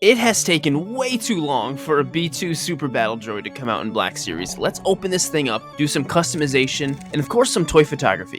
It has taken way too long for a B2 Super Battle Droid to come out in Black Series. Let's open this thing up, do some customization, and of course some toy photography.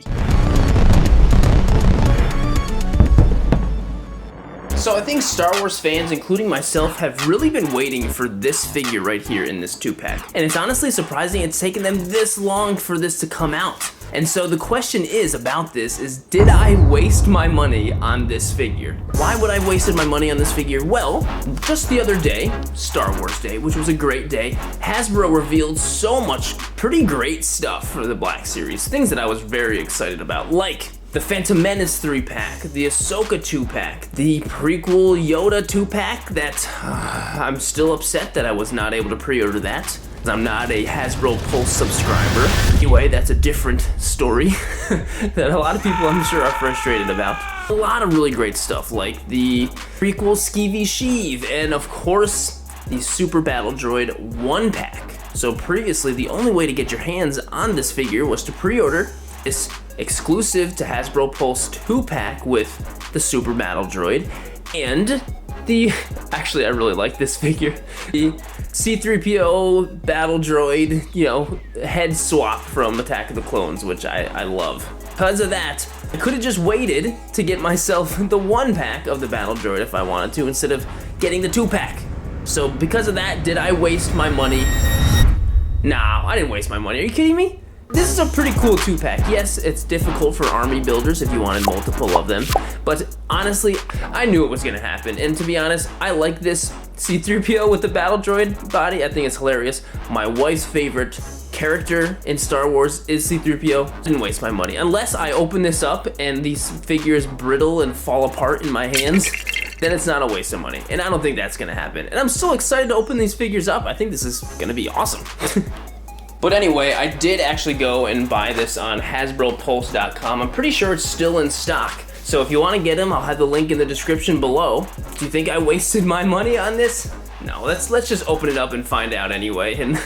So I think Star Wars fans, including myself, have really been waiting for this figure right here in this 2-pack. And it's honestly surprising it's taken them this long for this to come out. And so the question is about this is, did I waste my money on this figure? Why would I have wasted my money on this figure? Well, just the other day, Star Wars Day, which was a great day, Hasbro revealed so much pretty great stuff for the Black Series. Things that I was very excited about, like the Phantom Menace 3-pack, the Ahsoka 2-pack, the prequel Yoda 2-pack that I'm still upset that I was not able to pre-order that. I'm not a Hasbro Pulse subscriber. Anyway, that's a different story that a lot of people I'm sure are frustrated about. A lot of really great stuff like the prequel Skeevy Sheev and of course the Super Battle Droid 1-pack. So previously the only way to get your hands on this figure was to pre-order this exclusive to Hasbro Pulse 2-pack with the Super Battle Droid and actually I really like this figure, the C-3PO Battle Droid, you know, head swap from Attack of the Clones, which I love. Because of that, I could have just waited to get myself the 1-pack of the Battle Droid if I wanted to, instead of getting the 2-pack. So because of that, did I waste my money? No, I didn't waste my money. Are you kidding me? This is a pretty cool 2-pack. Yes, it's difficult for army builders if you wanted multiple of them, but honestly, I knew it was gonna happen. And to be honest, I like this C-3PO with the Battle Droid body. I think it's hilarious. My wife's favorite character in Star Wars is C-3PO. Didn't waste my money. Unless I open this up and these figures brittle and fall apart in my hands, then it's not a waste of money. And I don't think that's gonna happen. And I'm so excited to open these figures up. I think this is gonna be awesome. But anyway, I did actually go and buy this on HasbroPulse.com. I'm pretty sure it's still in stock. So if you want to get them, I'll have the link in the description below. Do you think I wasted my money on this? No, let's just open it up and find out anyway, and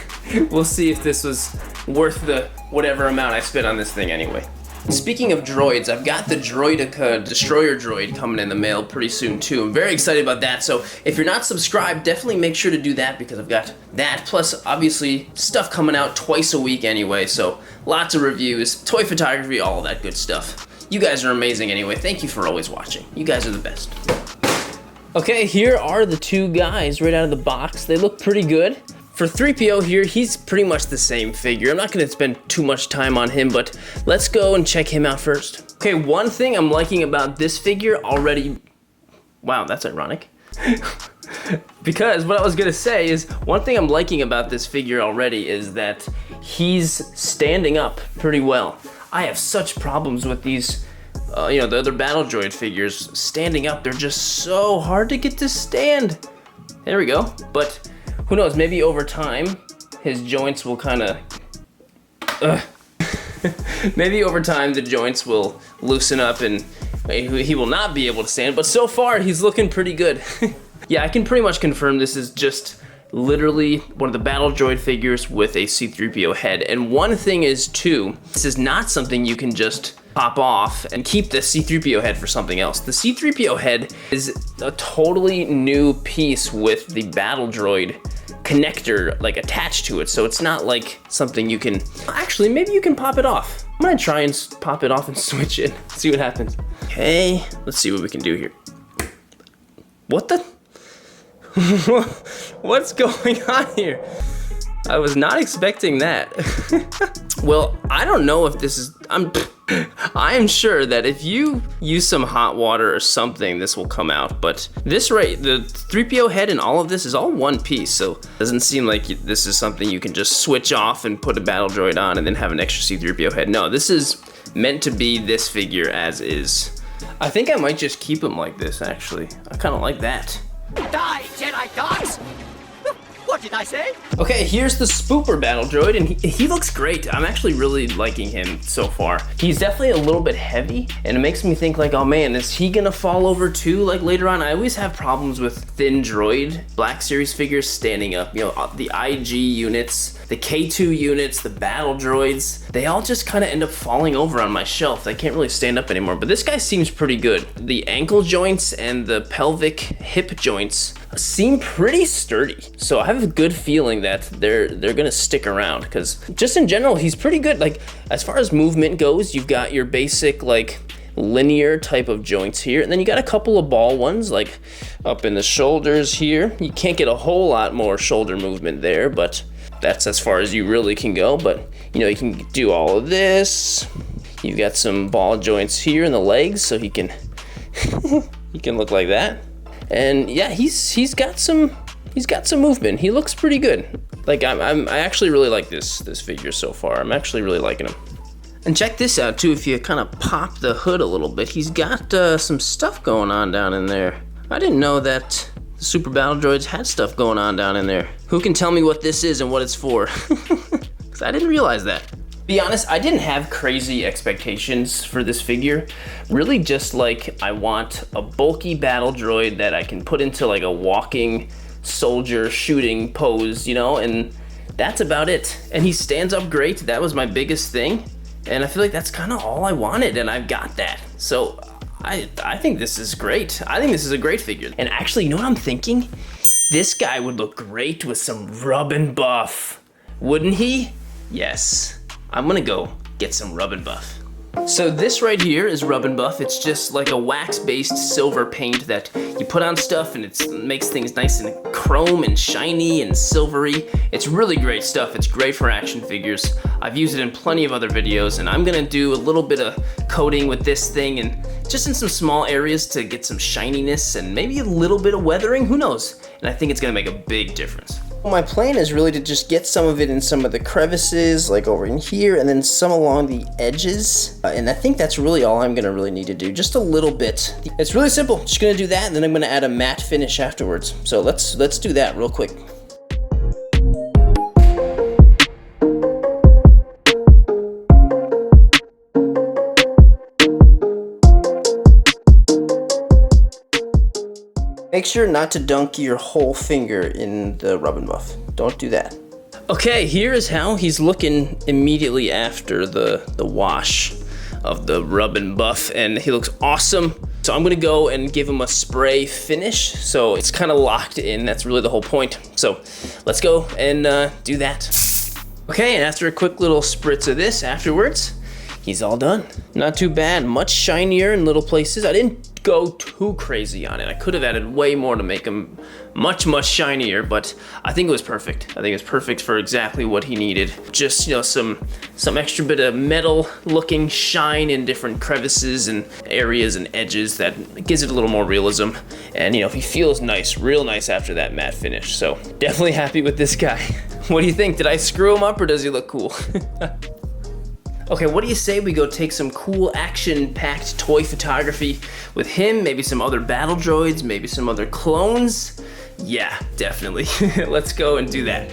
we'll see if this was worth the whatever amount I spent on this thing anyway. Speaking of droids, I've got the Droidica Destroyer droid coming in the mail pretty soon too. I'm very excited about that, so if you're not subscribed, definitely make sure to do that because I've got that, plus obviously stuff coming out twice a week anyway, so lots of reviews, toy photography, all of that good stuff. You guys are amazing anyway. Thank you for always watching. You guys are the best. Okay, here are the two guys right out of the box. They look pretty good. For 3PO here, he's pretty much the same figure. I'm not gonna spend too much time on him, but let's go and check him out first. Okay, one thing I'm liking about this figure already, wow, that's ironic. Because what I was gonna say is, one thing I'm liking about this figure already is that he's standing up pretty well. I have such problems with these, you know, the other Battle Droid figures standing up. They're just so hard to get to stand. There we go, but who knows, maybe over time, his joints will kind of, maybe over time the joints will loosen up and he will not be able to stand, but so far he's looking pretty good. Yeah, I can pretty much confirm this is just literally one of the Battle Droid figures with a C-3PO head. And one thing is too, this is not something you can just pop off and keep the C-3PO head for something else. The C-3PO head is a totally new piece with the Battle Droid connector like attached to it, so it's not like something you can, actually maybe you can pop it off. I'm gonna try and pop it off and switch it, see what happens. Okay, let's see what we can do here. What the? What's going on here? I was not expecting that. Well, I don't know if this is, I am sure that if you use some hot water or something, this will come out. But this right, the 3PO head and all of this is all one piece, so it doesn't seem like this is something you can just switch off and put a Battle Droid on and then have an extra C-3PO head. No, this is meant to be this figure as is. I think I might just keep him like this, actually. I kind of like that. Die, Jedi dogs! What did I say? Okay, here's the Spooper Battle Droid, and he looks great. I'm actually really liking him so far. He's definitely a little bit heavy, and it makes me think like, oh man, is he gonna fall over too, like later on? I always have problems with thin droid Black Series figures standing up. You know, the IG units, the K2 units, the Battle Droids, they all just kind of end up falling over on my shelf. They can't really stand up anymore, but this guy seems pretty good. The ankle joints and the pelvic hip joints seem pretty sturdy. So I have a good feeling that they're gonna stick around, because just in general, he's pretty good. Like, as far as movement goes, you've got your basic, like, linear type of joints here, and then you got a couple of ball ones, like up in the shoulders here. You can't get a whole lot more shoulder movement there, but that's as far as you really can go. But, you know, you can do all of this. You've got some ball joints here in the legs, so he can he can look like that. And yeah, he's got some movement. He looks pretty good. Like, I actually really like this figure so far. I'm actually really liking him. And check this out too. If you kind of pop the hood a little bit, he's got some stuff going on down in there. I didn't know that the Super Battle Droids had stuff going on down in there. Who can tell me what this is and what it's for? Because I didn't realize that. Be honest, I didn't have crazy expectations for this figure. Really just like, I want a bulky battle droid that I can put into like a walking soldier shooting pose, you know, and that's about it. And he stands up great. That was my biggest thing. And I feel like that's kind of all I wanted, and I've got that. So I think this is great. I think this is a great figure. And actually, you know what I'm thinking? This guy would look great with some rub and buff. Wouldn't he? Yes. I'm gonna go get some rub and buff. So this right here is rub and buff. It's just like a wax-based silver paint that you put on stuff, and it makes things nice and chrome and shiny and silvery. It's really great stuff. It's great for action figures. I've used it in plenty of other videos, and I'm gonna do a little bit of coating with this thing, and just in some small areas to get some shininess and maybe a little bit of weathering, who knows? And I think it's gonna make a big difference. My plan is really to just get some of it in some of the crevices, like over in here, and then some along the edges. And I think that's really all I'm gonna really need to do, just a little bit. It's really simple, just gonna do that, and then I'm gonna add a matte finish afterwards. So let's do that real quick. Make sure not to dunk your whole finger in the rub and buff. Don't do that. Okay, here is how he's looking immediately after the wash of the rub and buff, and he looks awesome. So I'm gonna go and give him a spray finish, so it's kind of locked in. That's really the whole point. So let's go and do that. Okay, and after a quick little spritz of this afterwards, he's all done. Not too bad, much shinier in little places. I didn't go too crazy on it. I could have added way more to make him much shinier, but I think it was perfect. I think it was perfect for exactly what he needed. Just, you know, some extra bit of metal looking shine in different crevices and areas and edges that gives it a little more realism. And, you know, he feels nice, real nice after that matte finish. So definitely happy with this guy. What do you think? Did I screw him up, or does he look cool? Okay, what do you say we go take some cool action-packed toy photography with him, maybe some other battle droids, maybe some other clones? Yeah, definitely. Let's go and do that.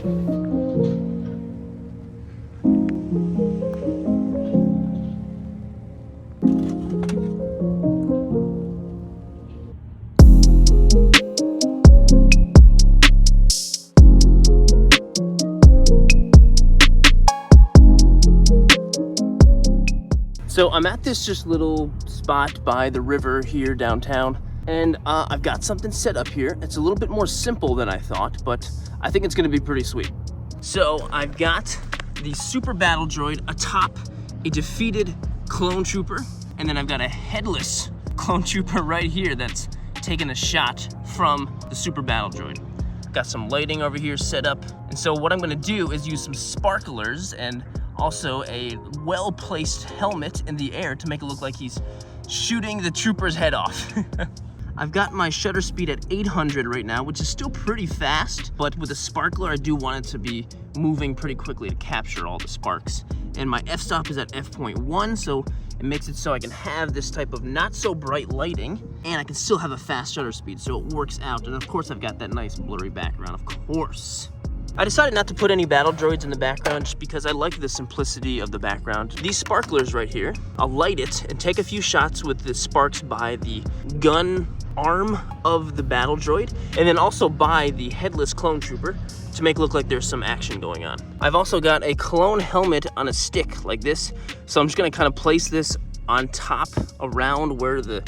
So I'm at this just little spot by the river here downtown, and I've got something set up here. It's a little bit more simple than I thought, but I think it's gonna be pretty sweet. So I've got the Super Battle Droid atop a defeated clone trooper, and then I've got a headless clone trooper right here that's taking a shot from the Super Battle Droid. Got some lighting over here set up, and so what I'm gonna do is use some sparklers and also a well-placed helmet in the air to make it look like he's shooting the trooper's head off. I've got my shutter speed at 800 right now, which is still pretty fast, but with a sparkler, I do want it to be moving pretty quickly to capture all the sparks. And my f-stop is at f.1, so it makes it so I can have this type of not so bright lighting, and I can still have a fast shutter speed, so it works out. And of course, I've got that nice blurry background, of course. I decided not to put any battle droids in the background just because I like the simplicity of the background. These sparklers right here, I'll light it and take a few shots with the sparks by the gun arm of the battle droid, and then also by the headless clone trooper to make it look like there's some action going on. I've also got a clone helmet on a stick like this, so I'm just gonna kind of place this on top around where the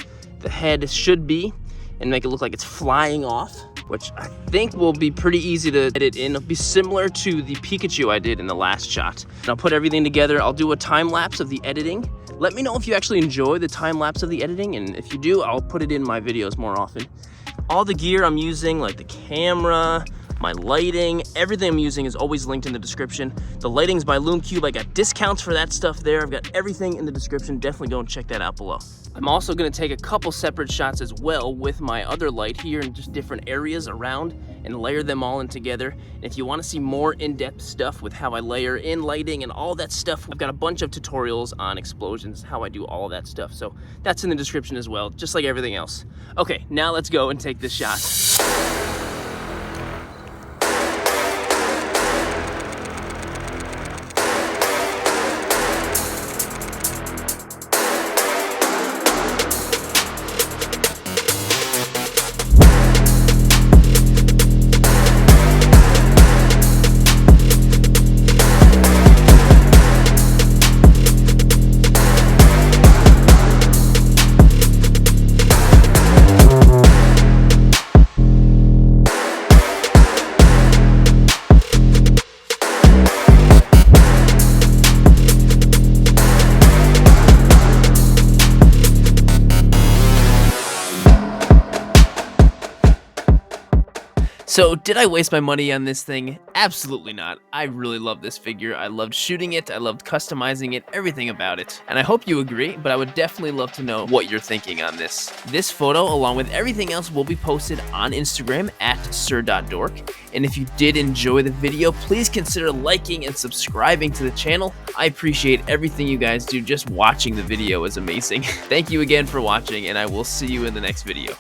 head should be and make it look like it's flying off. which I think will be pretty easy to edit in. It'll be similar to the Pikachu I did in the last shot. And I'll put everything together. I'll do a time lapse of the editing. Let me know if you actually enjoy the time lapse of the editing, and if you do, I'll put it in my videos more often. All the gear I'm using, like the camera, my lighting, everything I'm using is always linked in the description. The lighting's by LoomCube. I got discounts for that stuff there. I've got everything in the description. Definitely go and check that out below. I'm also gonna take a couple separate shots as well with my other light here in just different areas around and layer them all in together. And if you wanna see more in-depth stuff with how I layer in lighting and all that stuff, I've got a bunch of tutorials on explosions, how I do all of that stuff. So that's in the description as well, just like everything else. Okay, now let's go and take this shot. So did I waste my money on this thing? Absolutely not. I really love this figure. I loved shooting it. I loved customizing it, everything about it. And I hope you agree, but I would definitely love to know what you're thinking on this. This photo, along with everything else, will be posted on Instagram at Sirdork. And if you did enjoy the video, please consider liking and subscribing to the channel. I appreciate everything you guys do. Just watching the video is amazing. Thank you again for watching, and I will see you in the next video.